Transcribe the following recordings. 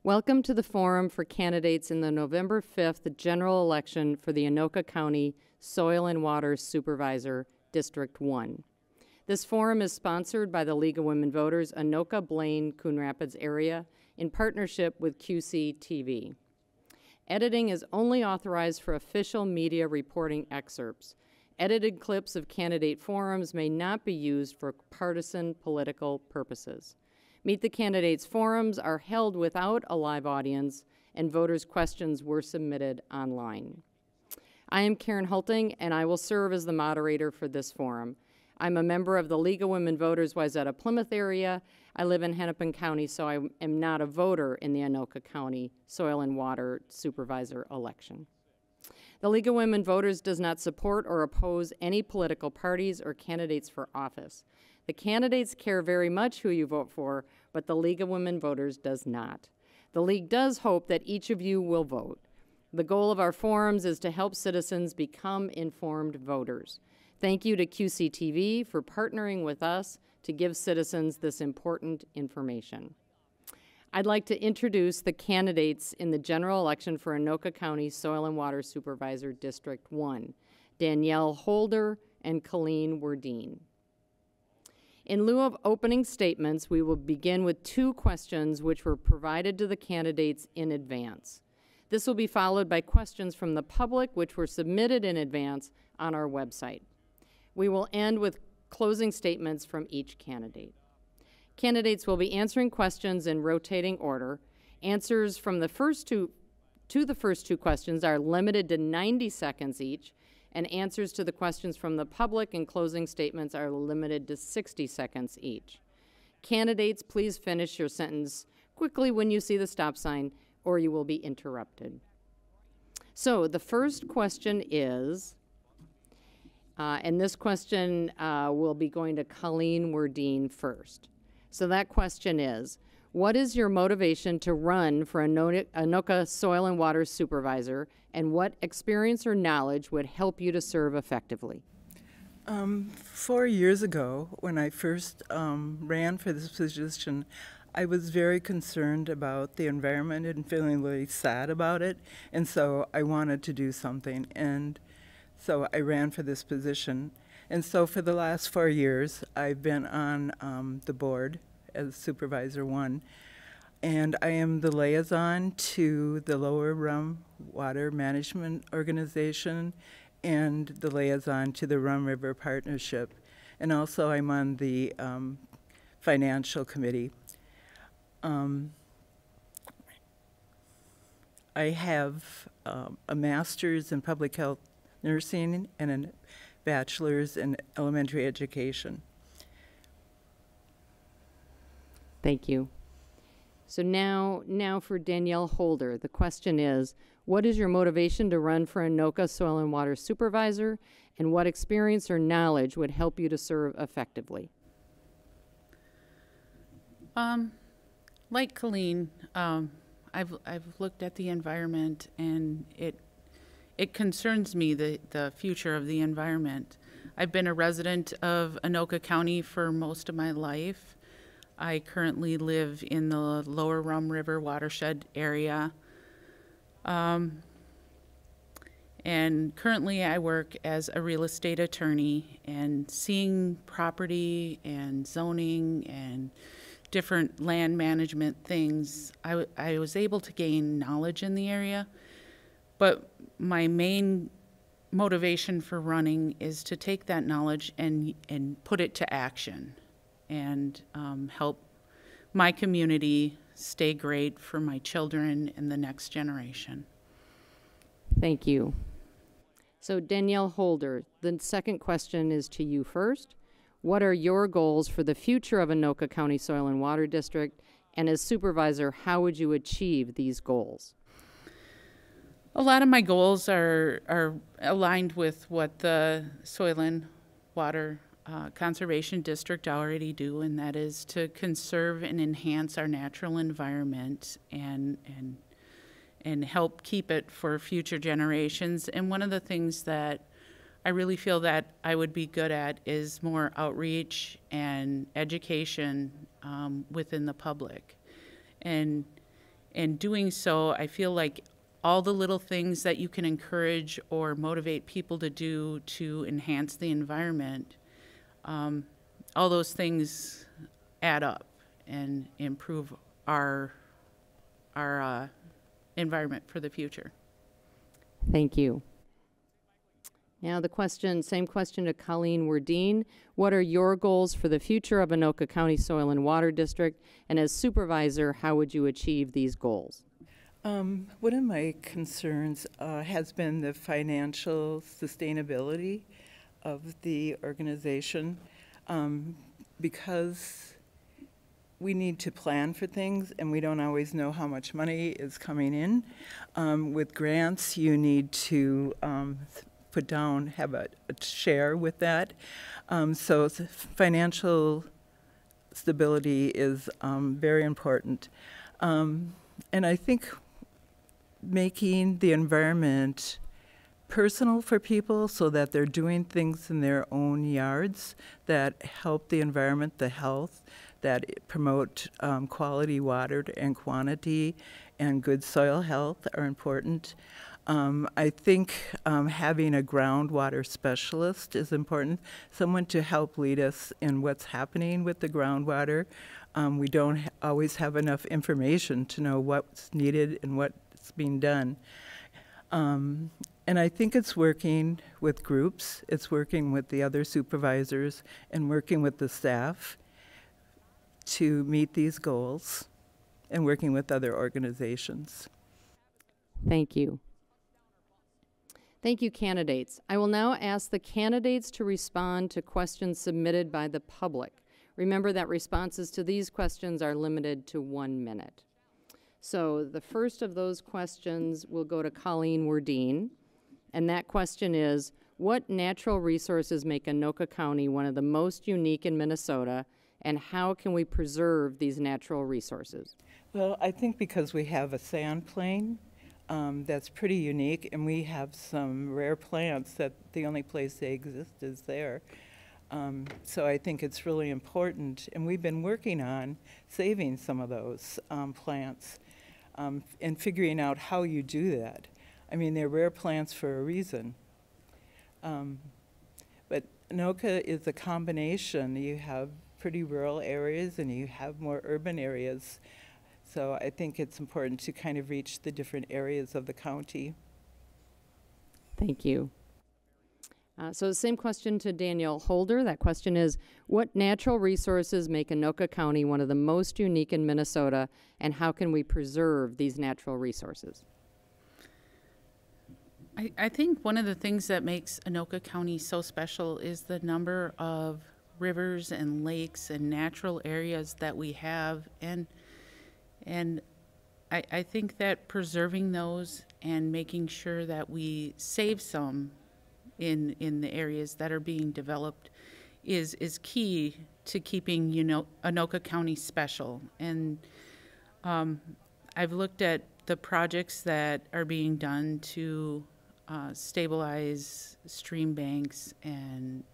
Welcome to the forum for candidates in the November 5th general election for the Anoka County Soil and Water Supervisor, District 1. This forum is sponsored by the League of Women Voters, Anoka, Blaine, Coon Rapids area, in partnership with QCTV. Editing is only authorized for official media reporting excerpts. Edited clips of candidate forums may not be used for partisan political purposes. Meet the Candidates forums are held without a live audience, and voters' questions were submitted online. I am Karen Hulting, and I will serve as the moderator for this forum. I'm a member of the League of Women Voters Wayzata Plymouth area. I live in Hennepin County, so I am not a voter in the Anoka County Soil and Water Supervisor election. The League of Women Voters does not support or oppose any political parties or candidates for office. The candidates care very much who you vote for, but the League of Women Voters does not. The League does hope that each of you will vote. The goal of our forums is to help citizens become informed voters. Thank you to QCTV for partnering with us to give citizens this important information. I'd like to introduce the candidates in the general election for Anoka County Soil and Water Supervisor District 1, Danielle Holder and Colleen Werdien. In lieu of opening statements, we will begin with 2 questions which were provided to the candidates in advance. This will be followed by questions from the public which were submitted in advance on our website. We will end with closing statements from each candidate. Candidates will be answering questions in rotating order. Answers from the first two questions are limited to 90 seconds each, and answers to the questions from the public and closing statements are limited to 60 seconds each. Candidates, please finish your sentence quickly when you see the stop sign, or you will be interrupted. So the first question is, and this question will be going to Colleen Werdien first. So that question is, what is your motivation to run for Anoka Soil and Water Supervisor, and what experience or knowledge would help you to serve effectively? 4 years ago, when I first ran for this position, I was very concerned about the environment and feeling really sad about it, and so I wanted to do something. And so I ran for this position. And so for the last 4 years, I've been on the board as Supervisor 1. And I am the liaison to the Lower Rum Water Management Organization and the liaison to the Rum River Partnership. And also I'm on the Financial Committee. I have a master's in public health nursing and a bachelor's in elementary education. Thank you. So now for Danielle Holder, the question is, what is your motivation to run for Anoka Soil and Water Supervisor, and what experience or knowledge would help you to serve effectively? Like Colleen, I've looked at the environment, and it concerns me, the future of the environment. I've been a resident of Anoka County for most of my life. I currently live in the Lower Rum River watershed area. And currently I work as a real estate attorney, and seeing property and zoning and different land management things, I was able to gain knowledge in the area. But my main motivation for running is to take that knowledge and put it to action, and help my community stay great for my children and the next generation. Thank you. So Danielle Holder, the second question is to you first. What are your goals for the future of Anoka County Soil and Water District? And as supervisor, how would you achieve these goals? A lot of my goals are aligned with what the Soil and Water Conservation District already do, and that is to conserve and enhance our natural environment and help keep it for future generations. And one of the things that I really feel that I would be good at is more outreach and education within the public. And And doing so, I feel like all the little things that you can encourage or motivate people to do to enhance the environment, all those things add up and improve our environment for the future. Thank you. Now same question to Colleen Werdien. What are your goals for the future of Anoka County Soil and Water District? And as supervisor, how would you achieve these goals? One of my concerns has been the financial sustainability of the organization, because we need to plan for things and we don't always know how much money is coming in. With grants, you need to have a share with that. So financial stability is very important. And I think making the environment personal for people so that they're doing things in their own yards that help the environment, the health, that promote quality water and quantity and good soil health are important. I think having a groundwater specialist is important, someone to help lead us in what's happening with the groundwater. We don't always have enough information to know what's needed and what's being done. And I think it's working with groups, it's working with the other supervisors and working with the staff to meet these goals and working with other organizations. Thank you. Thank you, candidates. I will now ask the candidates to respond to questions submitted by the public. Remember that responses to these questions are limited to 1 minute. So the first of those questions will go to Colleen Werdien, and that question is, what natural resources make Anoka County one of the most unique in Minnesota, and how can we preserve these natural resources? Well, I think because we have a sand plain that's pretty unique, and we have some rare plants that the only place they exist is there. So I think it's really important, and we've been working on saving some of those plants and figuring out how you do that. I mean, they're rare plants for a reason. But Anoka is a combination. You have pretty rural areas and you have more urban areas. So I think it's important to kind of reach the different areas of the county. Thank you. So the same question to Danielle Holder. That question is, what natural resources make Anoka County one of the most unique in Minnesota, and how can we preserve these natural resources? I think one of the things that makes Anoka County so special is the number of rivers and lakes and natural areas that we have, and I think that preserving those and making sure that we save some in the areas that are being developed is key to keeping Anoka County special. And I've looked at the projects that are being done to stabilize stream banks and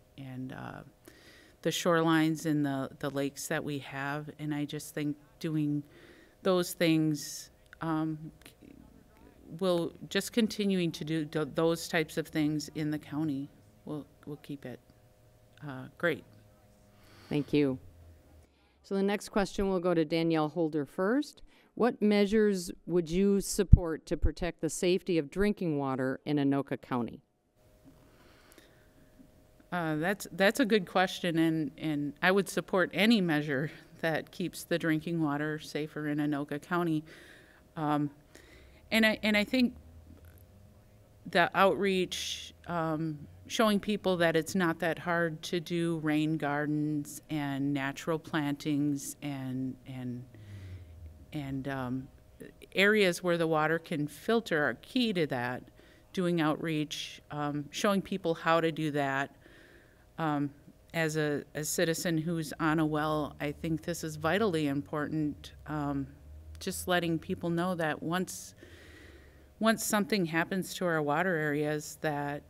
the shorelines and the lakes that we have, and I just think doing those things will just continuing to do those types of things in the county will keep it great. Thank you. So the next question will go to Danielle Holder first. What measures would you support to protect the safety of drinking water in Anoka County? That's a good question, and I would support any measure that keeps the drinking water safer in Anoka County. And I think the outreach, showing people that it's not that hard to do rain gardens and natural plantings and areas where the water can filter are key to that. Doing outreach, showing people how to do that. As a citizen who's on a well, I think this is vitally important. Just letting people know that once something happens to our water areas, that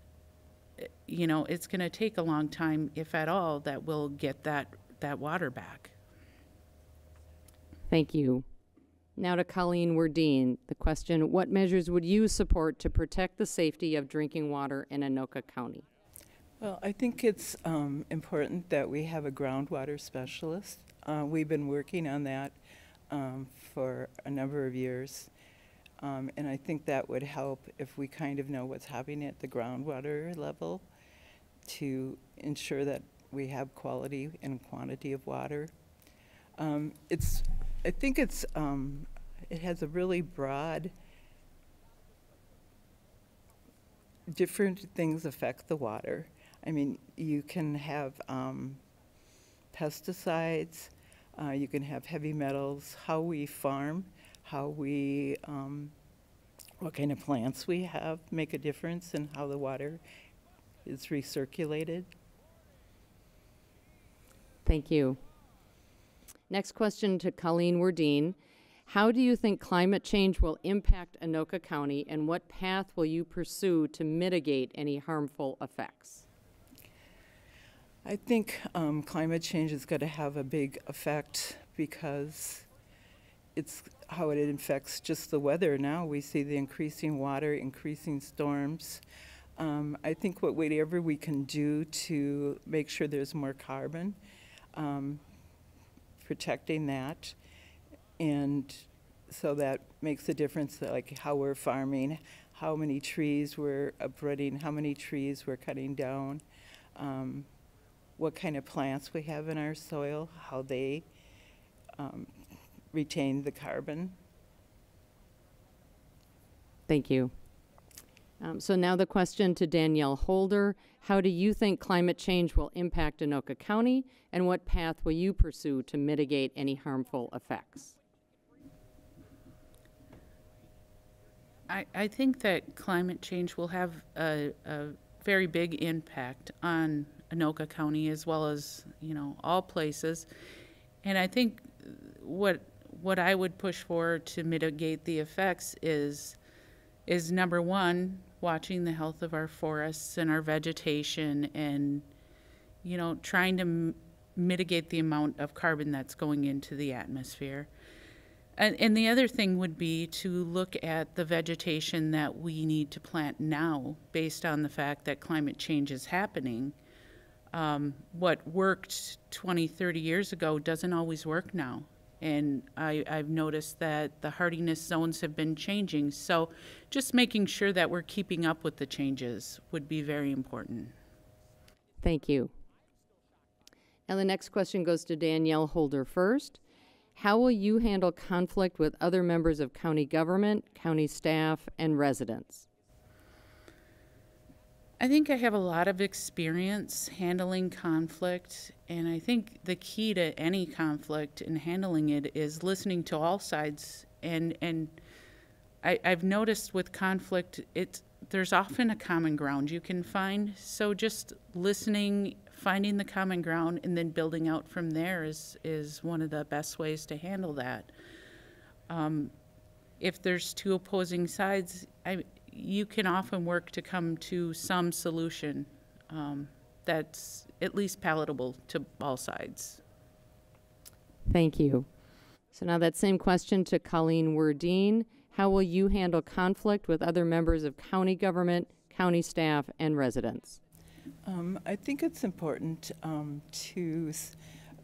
it's going to take a long time, if at all, that we'll get that water back. Thank you. Now to Colleen Werdien. The question, what measures would you support to protect the safety of drinking water in Anoka County? Well, I think it's important that we have a groundwater specialist. We've been working on that for a number of years. And I think that would help if we kind of know what's happening at the groundwater level to ensure that we have quality and quantity of water. I think it has a really broad, different things affect the water. I mean, you can have pesticides, you can have heavy metals, how we farm, how we, what kind of plants we have make a difference in how the water is recirculated. Thank you. Next question to Colleen Werdien. How do you think climate change will impact Anoka County, and what path will you pursue to mitigate any harmful effects? I think climate change is going to have a big effect because it's how it affects just the weather now. We see the increasing water, increasing storms. I think whatever we can do to make sure there's more carbon, protecting that, and so that makes a difference, like how we're farming, how many trees we're uprooting, how many trees we're cutting down, what kind of plants we have in our soil, how they retain the carbon. Thank you. So now the question to Danielle Holder. How do you think climate change will impact Anoka County, and what path will you pursue to mitigate any harmful effects? I think that climate change will have a very big impact on Anoka County as well as, you know, all places. And I think what I would push for to mitigate the effects is number one, watching the health of our forests and our vegetation and, you know, trying to mitigate the amount of carbon that's going into the atmosphere. And the other thing would be to look at the vegetation that we need to plant now based on the fact that climate change is happening. What worked 20, 30 years ago doesn't always work now. And I've noticed that the hardiness zones have been changing. So just making sure that we're keeping up with the changes would be very important. Thank you. Now the next question goes to Danielle Holder first. How will you handle conflict with other members of county government, county staff, and residents? I think I have a lot of experience handling conflict, and I think the key to any conflict and handling it is listening to all sides. And I've noticed with conflict, there's often a common ground you can find. So just listening, finding the common ground, and then building out from there is one of the best ways to handle that. If there's two opposing sides, you can often work to come to some solution that's at least palatable to all sides. Thank you. So now that same question to Colleen Werdien. How will you handle conflict with other members of county government, county staff, and residents? I think it's important to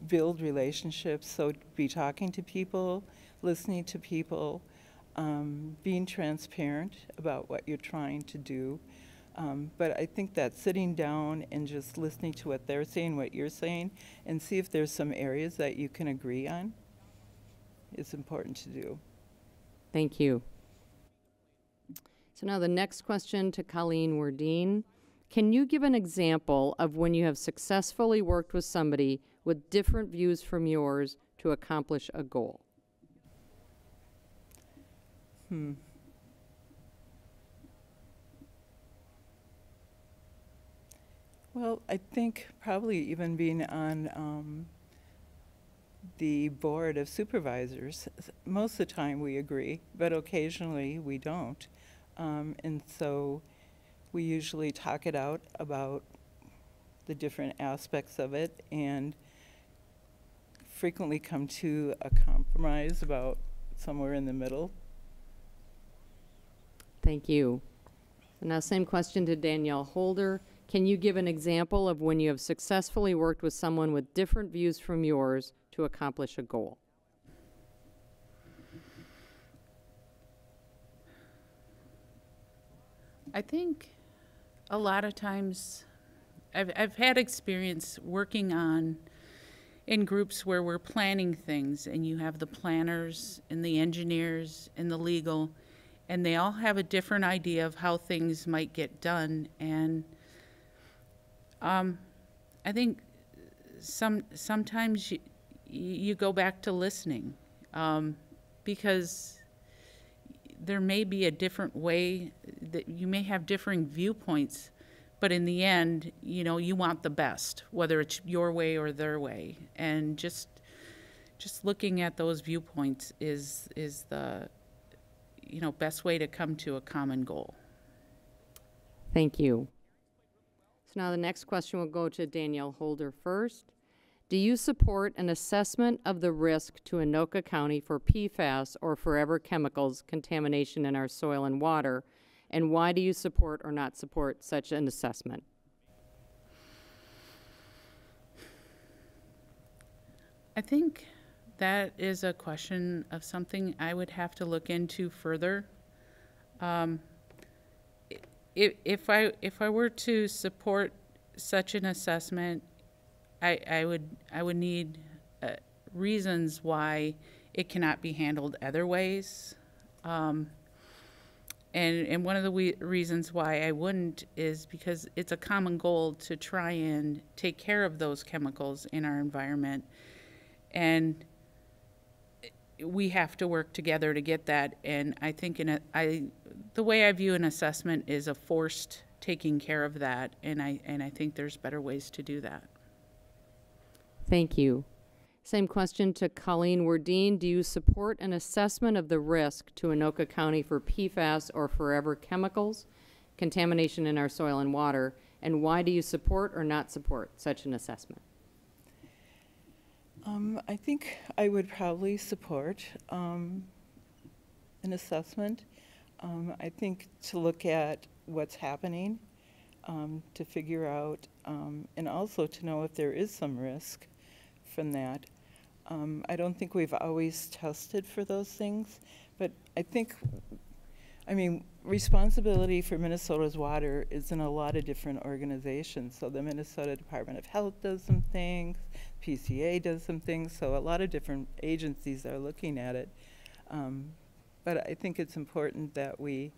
build relationships, so be talking to people, listening to people, being transparent about what you're trying to do. But I think that sitting down and just listening to what they're saying, what you're saying, and see if there's some areas that you can agree on is important to do. Thank you. So now the next question to Colleen Werdien. Can you give an example of when you have successfully worked with somebody with different views from yours to accomplish a goal? Well, I think probably even being on the board of supervisors, most of the time we agree, but occasionally we don't. And so we usually talk it out about the different aspects of it and frequently come to a compromise about somewhere in the middle. Thank you. So now same question to Danielle Holder. Can you give an example of when you have successfully worked with someone with different views from yours to accomplish a goal? I think a lot of times I've had experience working in groups where we're planning things, and you have the planners and the engineers and the legal, and they all have a different idea of how things might get done. And I think sometimes you go back to listening, because there may be a different way, that you may have differing viewpoints, but in the end, you know, you want the best, whether it's your way or their way. And just looking at those viewpoints is the, you know, best way to come to a common goal. Thank you. So now the next question will go to Danielle Holder first. Do you support an assessment of the risk to Anoka County for PFAS or forever chemicals contamination in our soil and water? And why do you support or not support such an assessment? I think that is a question of something I would have to look into further. If I were to support such an assessment, I would need reasons why it cannot be handled other ways. And one of the reasons why I wouldn't is because it's a common goal to try and take care of those chemicals in our environment. And we have to work together to get that. And I think the way I view an assessment is a forced taking care of that. And I think there's better ways to do that. Thank you. Same question to Colleen Werdien. Do you support an assessment of the risk to Anoka County for PFAS or forever chemicals contamination in our soil and water? And why do you support or not support such an assessment? I think I would probably support an assessment. I think to look at what's happening, to figure out, and also to know if there is some risk from that. I don't think we've always tested for those things, but I mean, responsibility for Minnesota's water is in a lot of different organizations. So the Minnesota Department of Health does some things, PCA does some things, so a lot of different agencies are looking at it. But I think it's important that we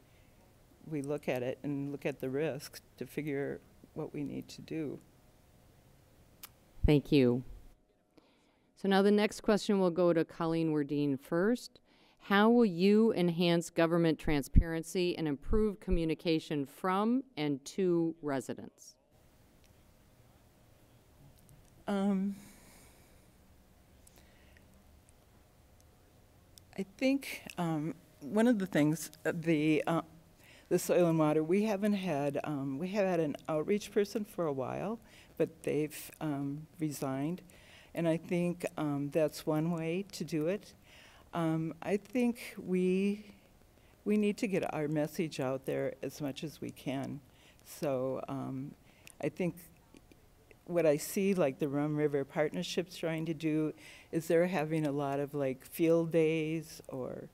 look at it and look at the risks to figure what we need to do. Thank you. So now the next question will go to Colleen Werdien first. How will you enhance government transparency and improve communication from and to residents? I think one of the things, the soil and water, we have had an outreach person for a while, but they've resigned. And I think that's one way to do it. I think we need to get our message out there as much as we can. So I think what I see, like the Rum River Partnership's trying to do, is they're having a lot of like field days or,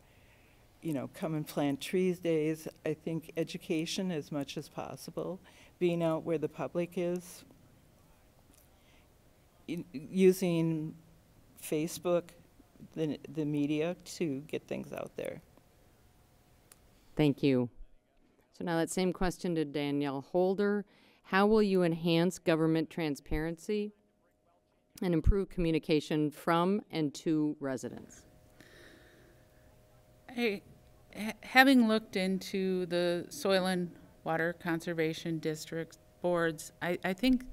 you know, come and plant trees days. I think education as much as possible, being out where the public is, using Facebook, the media to get things out there. Thank you. So now that same question to Danielle Holder. How will you enhance government transparency and improve communication from and to residents? Having looked into the soil and water conservation district boards, I think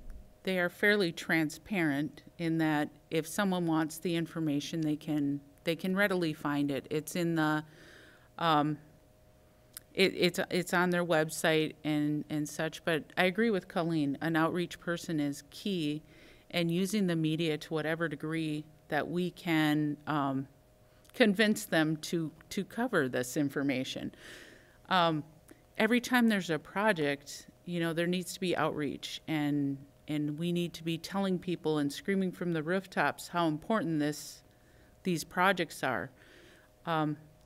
they are fairly transparent in that if someone wants the information, they can readily find it. It's in the it's on their website and such. But I agree with Colleen. An outreach person is key, and using the media to whatever degree that we can convince them to cover this information. Every time there's a project, you know, there needs to be outreach, and we need to be telling people and screaming from the rooftops how important these projects are.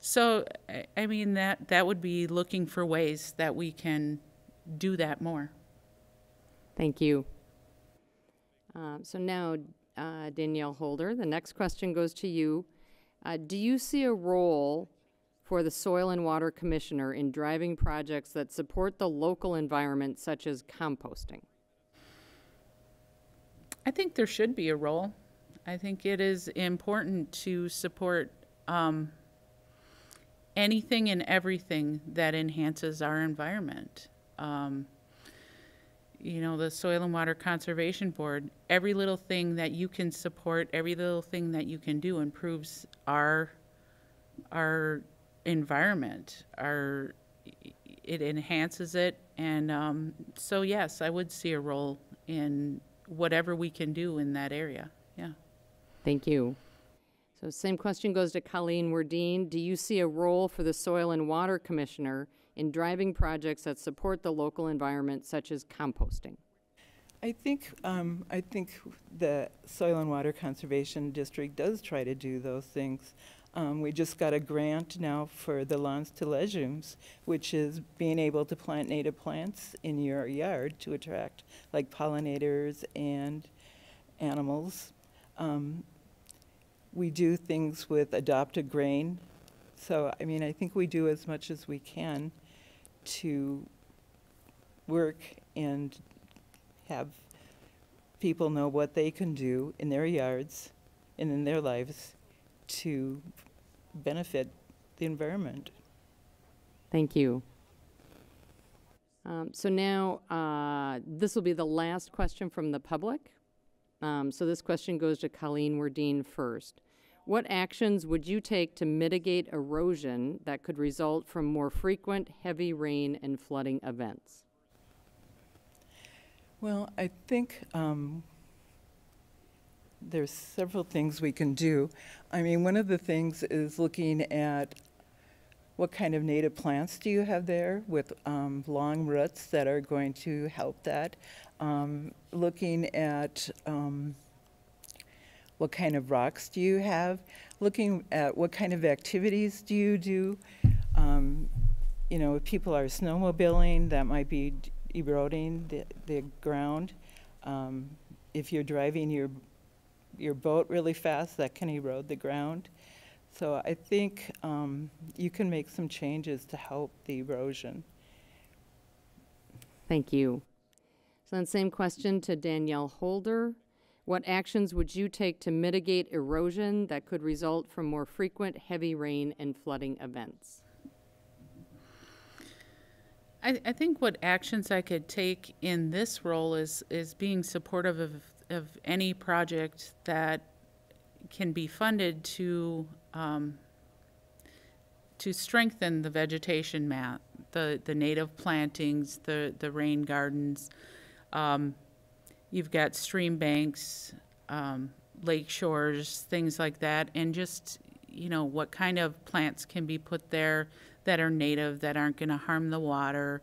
So, I mean, that would be looking for ways that we can do that more. Thank you. So now, Danielle Holder, the next question goes to you. Do you see a role for the Soil and Water Commissioner in driving projects that support the local environment, such as composting? I think there should be a role. I think it is important to support anything and everything that enhances our environment. You know, the Soil and Water Conservation Board, every little thing that you can support, every little thing that you can do improves our environment. It enhances it, and so yes, I would see a role in whatever we can do in that area. Yeah. Thank you. So same question goes to Colleen Werdien. Do you see a role for the Soil and Water Commissioner in driving projects that support the local environment, such as composting? I think the Soil and Water Conservation District does try to do those things. We just got a grant now for the lawns to legumes, which is being able to plant native plants in your yard to attract like pollinators and animals. We do things with adopted grain. So, I mean, I think we do as much as we can to work and have people know what they can do in their yards and in their lives to benefit the environment. Thank you. So now, this will be the last question from the public. So this question goes to Colleen Werdien first. What actions would you take to mitigate erosion that could result from more frequent heavy rain and flooding events? Well, I think there's several things we can do. I mean, one of the things is looking at what kind of native plants do you have there with long roots that are going to help that. Looking at what kind of rocks do you have, looking at what kind of activities do you do. You know, if people are snowmobiling, that might be eroding the ground. If you're driving your boat really fast, that can erode the ground. So I think you can make some changes to help the erosion. Thank you. So then same question to Danielle Holder. What actions would you take to mitigate erosion that could result from more frequent heavy rain and flooding events? I think what actions I could take in this role is being supportive of any project that can be funded to strengthen the vegetation mat, the native plantings, the rain gardens. You've got stream banks, lake shores, things like that, and just, you know, what kind of plants can be put there that are native, that aren't going to harm the water.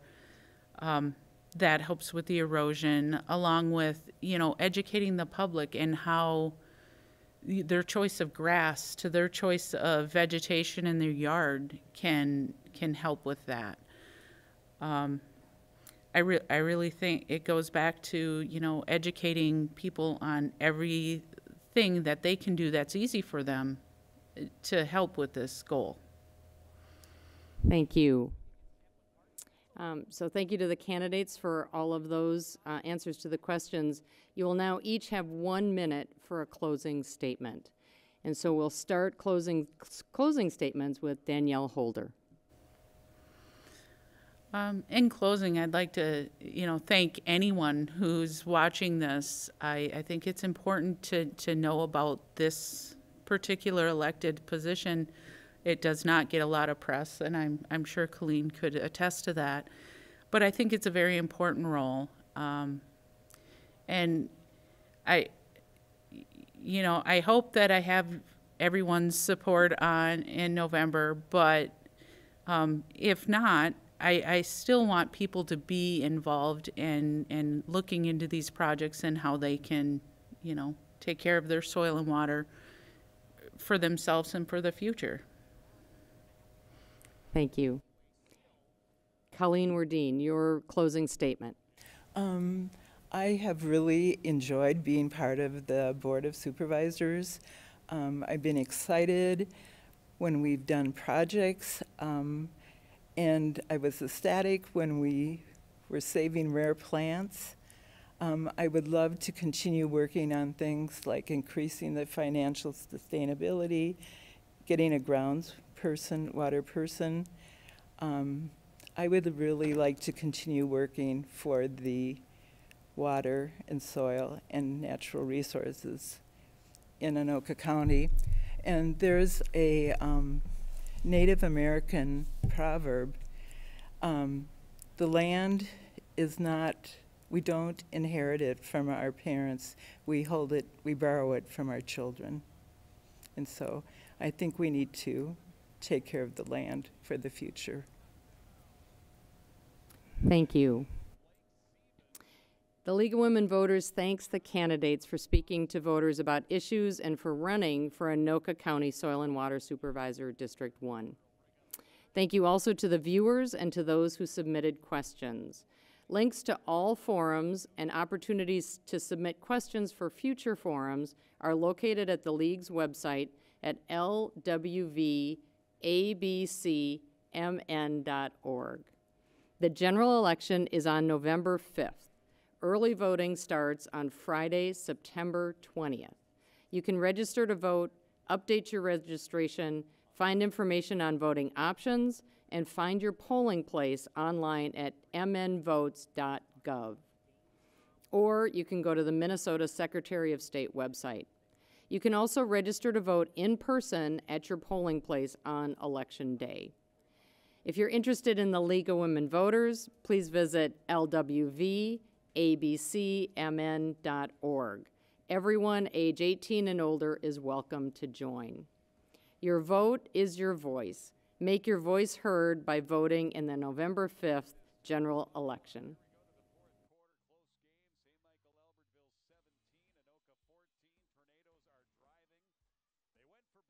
That helps with the erosion, along with, you know, educating the public and how their choice of grass to their choice of vegetation in their yard can help with that. I really think it goes back to, you know, educating people on everything that they can do that's easy for them to help with this goal. Thank you. So thank you to the candidates for all of those answers to the questions. You will now each have 1 minute for a closing statement. And so we'll start closing statements with Danielle Holder. In closing, I'd like to, you know, thank anyone who's watching this. I think it's important to know about this particular elected position. It does not get a lot of press, and I'm sure Colleen could attest to that. But I think it's a very important role. And I hope that I have everyone's support on in November, but if not, I still want people to be involved in looking into these projects and how they can, you know, take care of their soil and water for themselves and for the future. Thank you. Colleen Werdien, your closing statement. I have really enjoyed being part of the Board of Supervisors. I've been excited when we've done projects, and I was ecstatic when we were saving rare plants. I would love to continue working on things like increasing the financial sustainability, getting a grounds person, water person. I would really like to continue working for the water and soil and natural resources in Anoka County. And there's a Native American proverb, the land is not, we don't inherit it from our parents, we hold it, we borrow it from our children. And so I think we need to take care of the land for the future. Thank you. The League of Women Voters thanks the candidates for speaking to voters about issues and for running for Anoka County Soil and Water Supervisor District 1. Thank you also to the viewers and to those who submitted questions. Links to all forums and opportunities to submit questions for future forums are located at the League's website at lwvabcmn.org. The general election is on November 5th. Early voting starts on Friday, September 20th. You can register to vote, update your registration, find information on voting options, and find your polling place online at mnvotes.gov. Or you can go to the Minnesota Secretary of State website. You can also register to vote in person at your polling place on Election Day. If you're interested in the League of Women Voters, please visit lwvabcmn.org. Everyone age 18 and older is welcome to join. Your vote is your voice. Make your voice heard by voting in the November 5th general election.